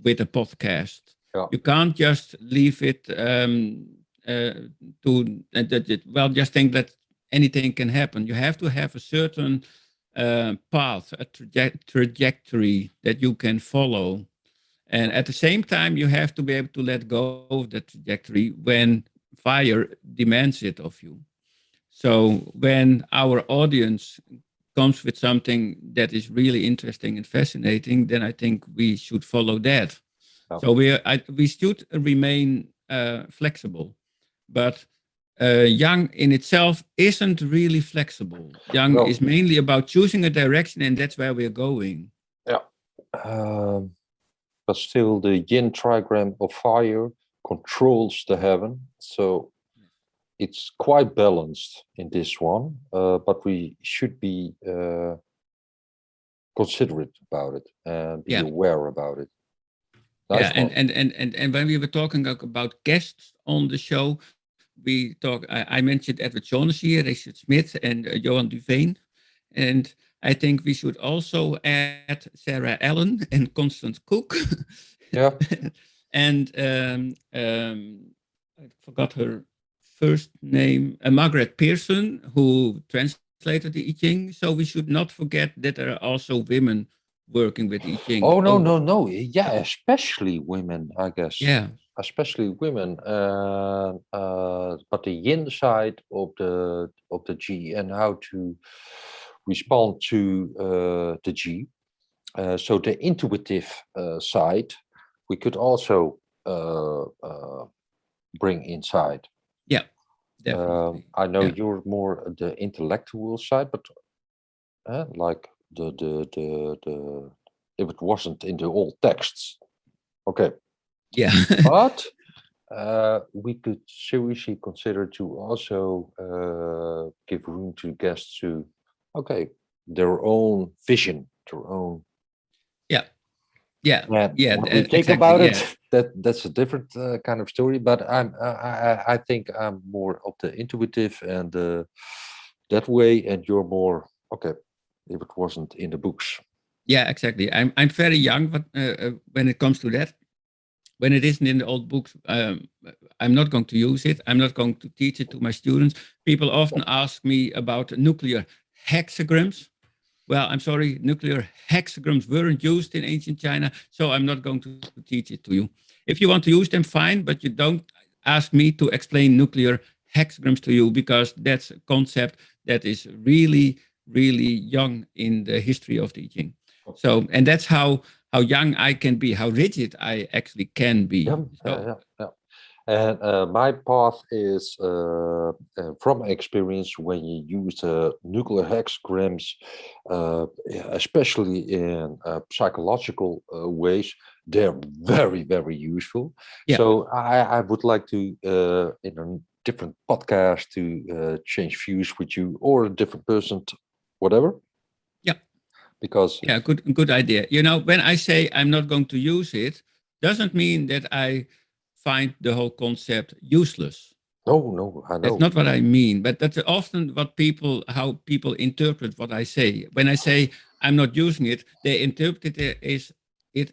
with a podcast. Yeah. You can't just leave it to, well, just think that anything can happen. You have to have a certain path, a trajectory that you can follow. And at the same time, you have to be able to let go of that trajectory when fire demands it of you. So when our audience comes with something that is really interesting and fascinating, then I think we should follow that. Yeah. So we should remain flexible, but Yang in itself isn't really flexible. Yang No, is mainly about choosing a direction, and that's where we're going. yeah. But still, the yin trigram of fire controls the heaven, so it's quite balanced in this one. But we should be considerate about it and be Yeah, aware about it. yeah, Nice one. and when we were talking about guests on the show, we talk. I mentioned Edward Johannes here, Richard Smith, and Johan Duveen, and I think we should also add Sarah Allen and Constance Cook, Yeah, and I forgot her first name, Margaret Pearson, who translated the I Ching. So we should not forget that there are also women working with I Ching. oh no, Oh, no, no. Yeah, especially women, I guess. yeah, Especially women. But the yin side of the G and how to respond to the G. So the intuitive side, we could also bring inside. yeah, definitely. I know Yeah, you're more the intellectual side, but like the if it wasn't in the old texts, okay. yeah, But we could seriously consider to also give room to guests to, okay, their own vision, their own yeah, yeah, plan. yeah. What do you think Exactly. about Yeah, it? that's a different kind of story. But I think I'm more of the intuitive and that way, and you're more okay. If it wasn't in the books, Yeah, exactly. I'm very young, but when it comes to that, when it isn't in the old books, I'm not going to use it. I'm not going to teach it to my students. People often ask me about nuclear hexagrams. Well, I'm sorry, nuclear hexagrams weren't used in ancient China, so I'm not going to teach it to you. If you want to use them, fine, but you don't ask me to explain nuclear hexagrams to you because that's a concept that is really, really young in the history of the I Ching. So, and that's how young I can be, how rigid I actually can yeah, be. yeah, So, yeah, yeah. And my path is from experience when you use nuclear hexagrams, yeah, especially in psychological ways, they're very, very useful. yeah, So I would like to, in a different podcast, to change views with you or a different person, whatever, yeah. because Yeah, good idea. You know, when I say I'm not going to use it, doesn't mean that I find the whole concept useless. no, no, I That's know. not what I mean, but that's often what people, how people interpret what I say. When I say I'm not using it, they interpret it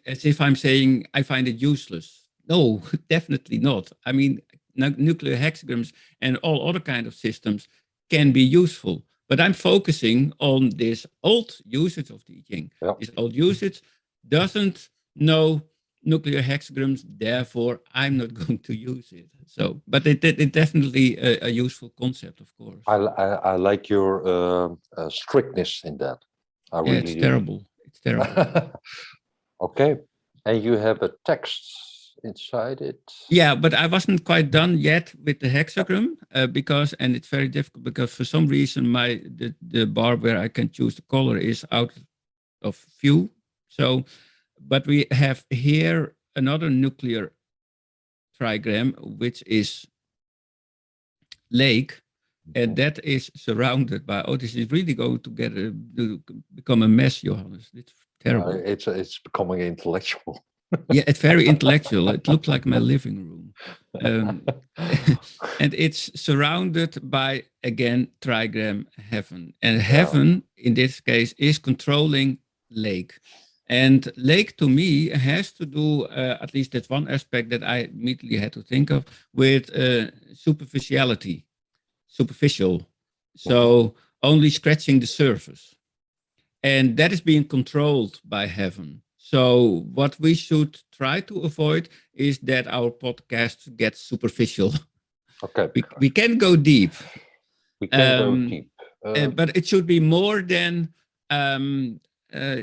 as if I'm saying I find it useless. No, definitely not. I mean, nuclear hexagrams and all other kind of systems can be useful, but I'm focusing on this old usage of the I Ching. Yeah. This old usage doesn't know nuclear hexagrams, therefore I'm not going to use it. So, but it definitely a useful concept, of course. I like your strictness in that. I Yeah, it's really do. terrible. It's terrible. Okay. And you have a text inside it. Yeah, but I wasn't quite done yet with the Yeah. hexagram because, and it's very difficult because for some reason the bar where I can choose the color is out of view. So, but we have here another nuclear trigram, which is lake, and that is surrounded by. Oh, this is really going to become a mess, Johannes. It's terrible. It's becoming intellectual. Yeah, it's very intellectual. It looks like my living room. Um, and it's surrounded by, again, trigram heaven. And Yeah. heaven, in this case, is controlling lake. And lake to me has to do, at least that's one aspect that I immediately had to think of, with superficiality, superficial. Mhm. So only scratching the surface. And that is being controlled by heaven. So what we should try to avoid is that our podcast gets superficial. Okay. We can go deep, We can go um, deep. Uh, but it should be more than um, uh,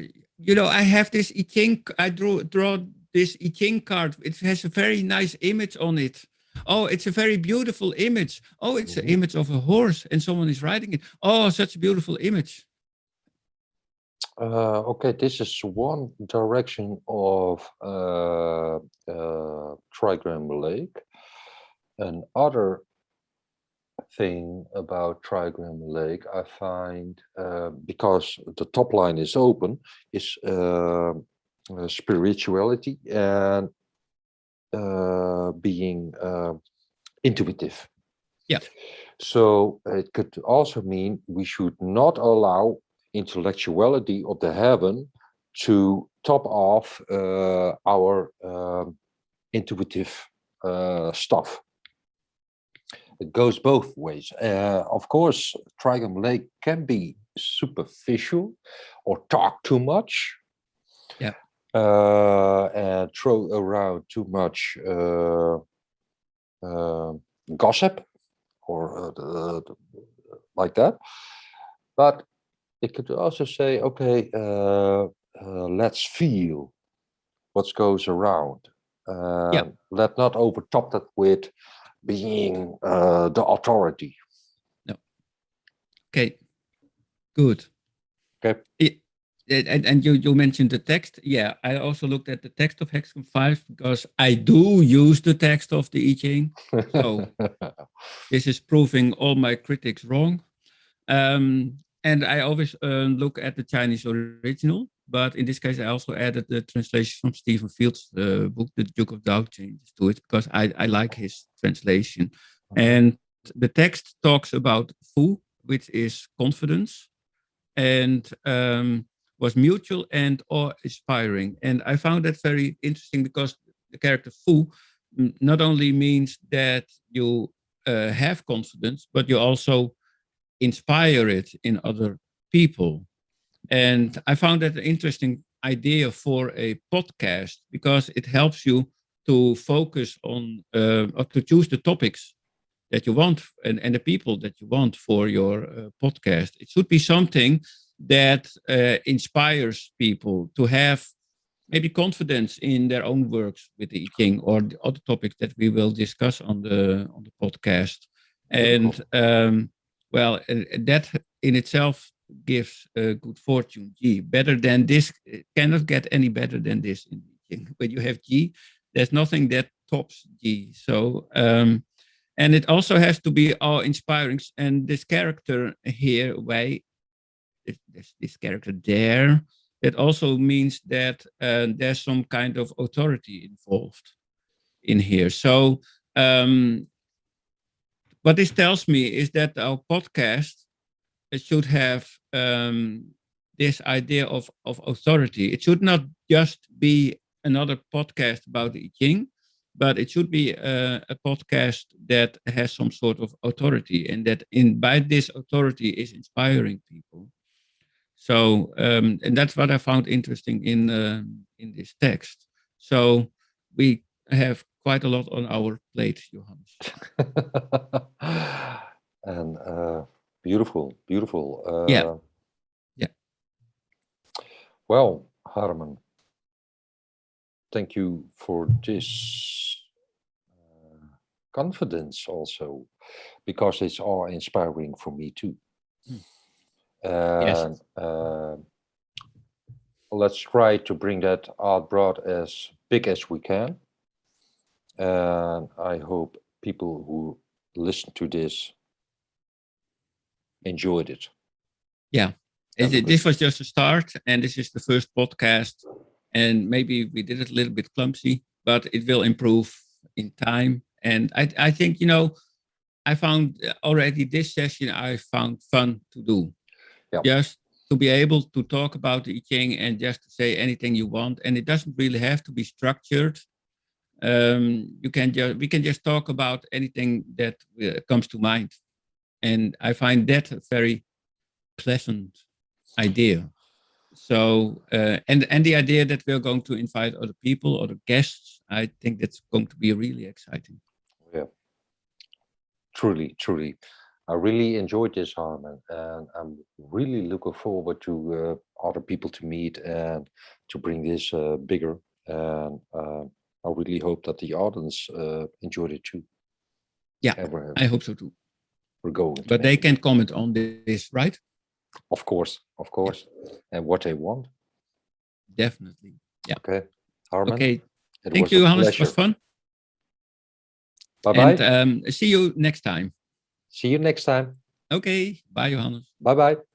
I have this I Ching. I draw this I Ching card. It has a very nice image on it. Oh, it's a very beautiful image. Oh, it's an mhm. image of a horse and someone is riding it. Oh, such a beautiful image. Okay, this is one direction of Trigram Lake. Another thing about Trigram Lake, I find, because the top line is open, is spirituality and being intuitive. Yeah, So it could also mean we should not allow intellectuality of the heaven to top off our intuitive stuff. It goes both ways. Of course, Trigon Lake can be superficial or talk too much yeah, and throw around too much uh, gossip or like that. But it could also say, okay, let's feel what goes around. yeah. Let not overtop that with being the authority. No. Okay, good. Okay. It, and you mentioned the text. Yeah, I also looked at the text of Hexagon 5 because I do use the text of the I Ching. So this is proving all my critics wrong. And I always look at the Chinese original. But in this case, I also added the translation from Stephen Field's book, The Duke of Dao Changes, to it because I like his translation. And the text talks about Fu, which is confidence, and was mutual and awe-inspiring. And I found that very interesting because the character Fu not only means that you have confidence, but you also inspire it in other people. And I found that an interesting idea for a podcast because it helps you to focus on or to choose the topics that you want and the people that you want for your podcast. It should be something that inspires people to have maybe confidence in their own works with the I Ching or the other topics that we will discuss on the podcast. And well, that in itself gives good fortune. G better than this cannot get any better than this in I Ching. When you have G, there's nothing that tops G. So and it also has to be awe-inspiring. And this character here, Wei, this character there, that also means that there's some kind of authority involved in here. So what this tells me is that our podcast should have this idea of authority. It should not just be another podcast about the I Ching, but it should be a podcast that has some sort of authority, and that by this authority is inspiring people. So, and that's what I found interesting in this text. So we have quite a lot on our plate, Johannes. And beautiful, beautiful. Yeah. Well, Harman, thank you for this confidence also, because it's all inspiring for me too. Yes. And let's try to bring that abroad as big as we can. And I hope people who listen to this enjoyed it. Yeah. This was just a start, and this is the first podcast. And maybe we did it a little bit clumsy, but it will improve in time. And I think, I found already this session I found fun to do. Yeah. Just to be able to talk about the I Ching and just to say anything you want. And it doesn't really have to be structured. We can just talk about anything that comes to mind. And I find that a very pleasant idea. So, and the idea that we're going to invite other people, other guests, I think that's going to be really exciting. Yeah, truly, truly. I really enjoyed this, Harman, and I'm really looking forward to other people to meet and to bring this bigger. And I really hope that the audience enjoyed it too. Yeah, I hope so too. We're going. But they can comment on this, right? Of course, yeah. And what they want. Definitely. Yeah. Okay, Harman. Okay. Thank you, Johannes. It was fun. Bye-bye. And see you next time. See you next time. Okay. Bye, Johannes. Bye-bye.